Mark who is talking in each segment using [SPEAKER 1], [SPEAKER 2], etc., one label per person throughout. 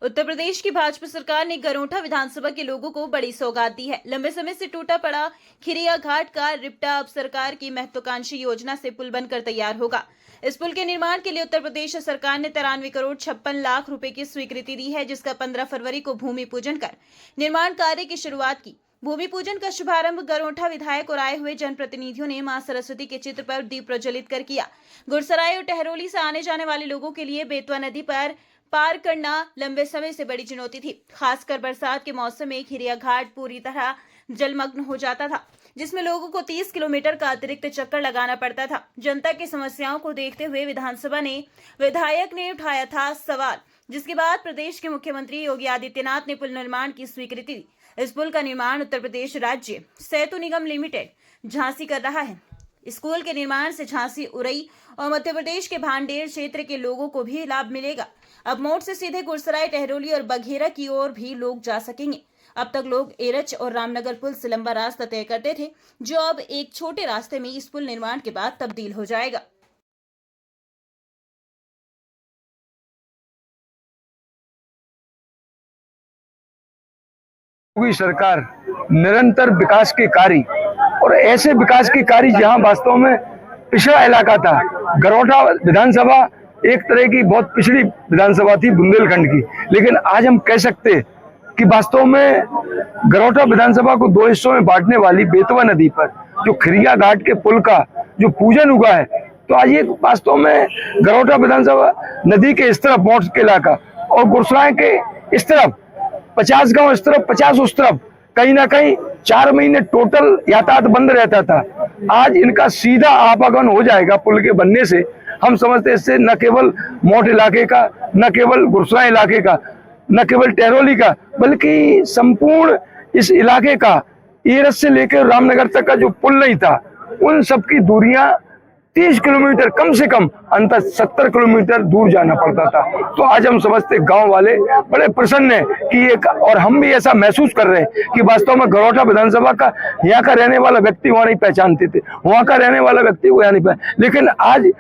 [SPEAKER 1] उत्तर प्रदेश की भाजपा सरकार ने गरोठा विधानसभा के लोगों को बड़ी सौगात दी है। लंबे समय से टूटा पड़ा खिरिया घाट का रिपटा अब सरकार की महत्वाकांक्षी योजना से पुल बनकर तैयार होगा। इस पुल के निर्माण के लिए उत्तर प्रदेश सरकार ने 93 करोड़ 56 लाख रुपए की स्वीकृति दी है, जिसका 15 फरवरी को भूमि पूजन कर निर्माण कार्य की शुरुआत की। भूमि पूजन का शुभारंभ गरोठा विधायक और आए हुए जनप्रतिनिधियों ने मां सरस्वती के चित्र पर दीप प्रज्वलित कर किया। गुरसराय और टहरोली से आने जाने वाले लोगों के लिए बेतवा नदी पर पार करना लंबे समय से बड़ी चुनौती थी। खासकर बरसात के मौसम में खिरिया घाट पूरी तरह जलमग्न हो जाता था, जिसमें लोगों को 30 किलोमीटर का अतिरिक्त चक्कर लगाना पड़ता था। जनता की समस्याओं को देखते हुए विधायक ने उठाया था सवाल, जिसके बाद प्रदेश के मुख्यमंत्री योगी आदित्यनाथ ने पुल निर्माण की स्वीकृति दी। इस पुल का निर्माण उत्तर प्रदेश राज्य सेतु निगम लिमिटेड झांसी कर रहा है। इस पुल के निर्माण से झांसी, उरई और मध्य प्रदेश के भांडेर क्षेत्र के लोगों को भी लाभ मिलेगा। अब मोड़ से सीधे गुरसराय, टहरोली और बघेरा की ओर भी लोग जा सकेंगे। अब तक लोग एरच और रामनगर पुल से लंबा रास्ता तय करते थे, जो अब एक छोटे रास्ते में इस पुल निर्माण के बाद तब्दील हो जाएगा।
[SPEAKER 2] योगी सरकार निरंतर विकास के कार्य और ऐसे विकास के कार्य जहां वास्तव में पिछड़ा इलाका था। गरोठा विधानसभा एक तरह की बहुत पिछड़ी विधानसभा थी बुंदेलखंड की, लेकिन आज हम कह सकते कि वास्तव में गरोठा विधानसभा को दो हिस्सों में बांटने वाली बेतवा नदी पर जो खिरिया घाट के पुल का जो पूजन हुआ है, तो आज ये वास्तव में गरोठा विधानसभा नदी के इस तरफ मोड़ के इलाका और गुरसराय के इस तरफ 50 गांव इस तरफ 50 उस तरफ कहीं ना कहीं 4 महीने टोटल यातायात बंद रहता था। आज इनका सीधा आवागमन हो जाएगा पुल के बनने से। हम समझते हैं इससे न केवल मोट इलाके का, न केवल गुरसराय इलाके का, न केवल टहरोली का, बल्कि संपूर्ण इस इलाके का एरच से लेकर रामनगर तक का जो पुल नहीं था, उन सबकी दूरियां 30 किलोमीटर कम से कम अंतर 70 किलोमीटर दूर जाना पड़ता था। तो आज हम समझते गांव वाले बड़े प्रसन्न हैं कि एक, और हम भी ऐसा महसूस कर रहे हैं कि वास्तव में गरोठा विधानसभा का यहाँ का रहने वाला व्यक्ति वहां नहीं पहचानते थे, वहां का रहने वाला व्यक्ति को यहाँ नहीं पहचान, लेकिन आज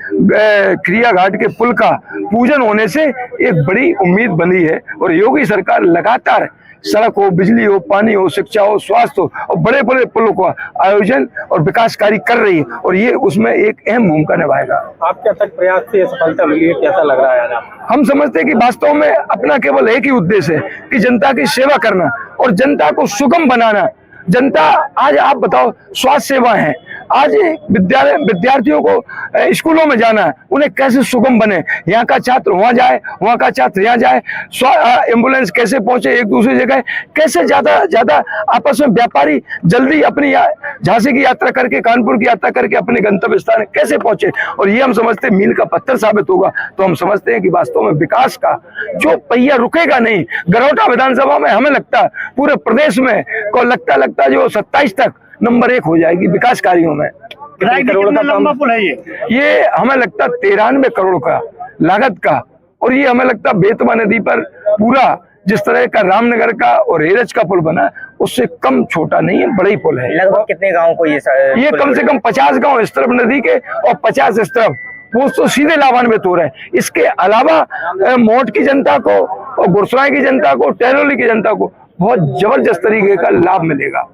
[SPEAKER 2] खिरिया घाट के पुल का पूजन होने से एक बड़ी उम्मीद बनी है। और योगी सरकार लगातार सड़क हो, बिजली हो, पानी हो, शिक्षा हो, स्वास्थ्य हो और बड़े बड़े पुलों का आयोजन और विकास कार्य कर रही है, और ये उसमें एक अहम भूमिका निभाएगा।
[SPEAKER 3] आपके तक प्रयास से सफलता मिली है, कैसा लग रहा है?
[SPEAKER 2] हम समझते हैं कि वास्तव में अपना केवल एक ही उद्देश्य है कि जनता की सेवा करना और जनता को सुगम बनाना। जनता आज आप बताओ, स्वास्थ्य सेवा है, आज विद्यार्थियों को स्कूलों में जाना है, उन्हें कैसे सुगम बने, यहाँ का छात्र वहां जाए, वहां का छात्र यहाँ जाए, एम्बुलेंस कैसे पहुंचे एक दूसरी जगह, कैसे ज्यादा आपस में व्यापारी जल्दी अपनी झांसी की यात्रा करके, कानपुर की यात्रा करके अपने गंतव्य स्थान कैसे पहुंचे, और ये हम समझते हैं मील का पत्थर साबित होगा। तो हम समझते हैं कि वास्तव में विकास का जो पहिया रुकेगा नहीं। गरोठा विधानसभा में हमें लगता पूरे प्रदेश में को लगता जो 27 तक नंबर 1 हो जाएगी विकास कार्यों में।
[SPEAKER 3] करोड़ का लंबा पुल है
[SPEAKER 2] ये हमें लगता 93 करोड़ का लागत का, और ये हमें लगता बेतवा नदी पर पूरा जिस तरह का रामनगर का और एरच का पुल बना उससे कम छोटा नहीं है, बड़ा ही पुल है।
[SPEAKER 3] लगभग कितने गाँव को
[SPEAKER 2] ये कम से कम 50 गाँव इस तरफ नदी के और 50 इस तरफ, वो तो सीधे लाभान्वित हो रहे हैं। इसके अलावा मोट की जनता को और गुरसराय की जनता को, टहरोली की जनता को बहुत जबरदस्त तरीके का लाभ मिलेगा।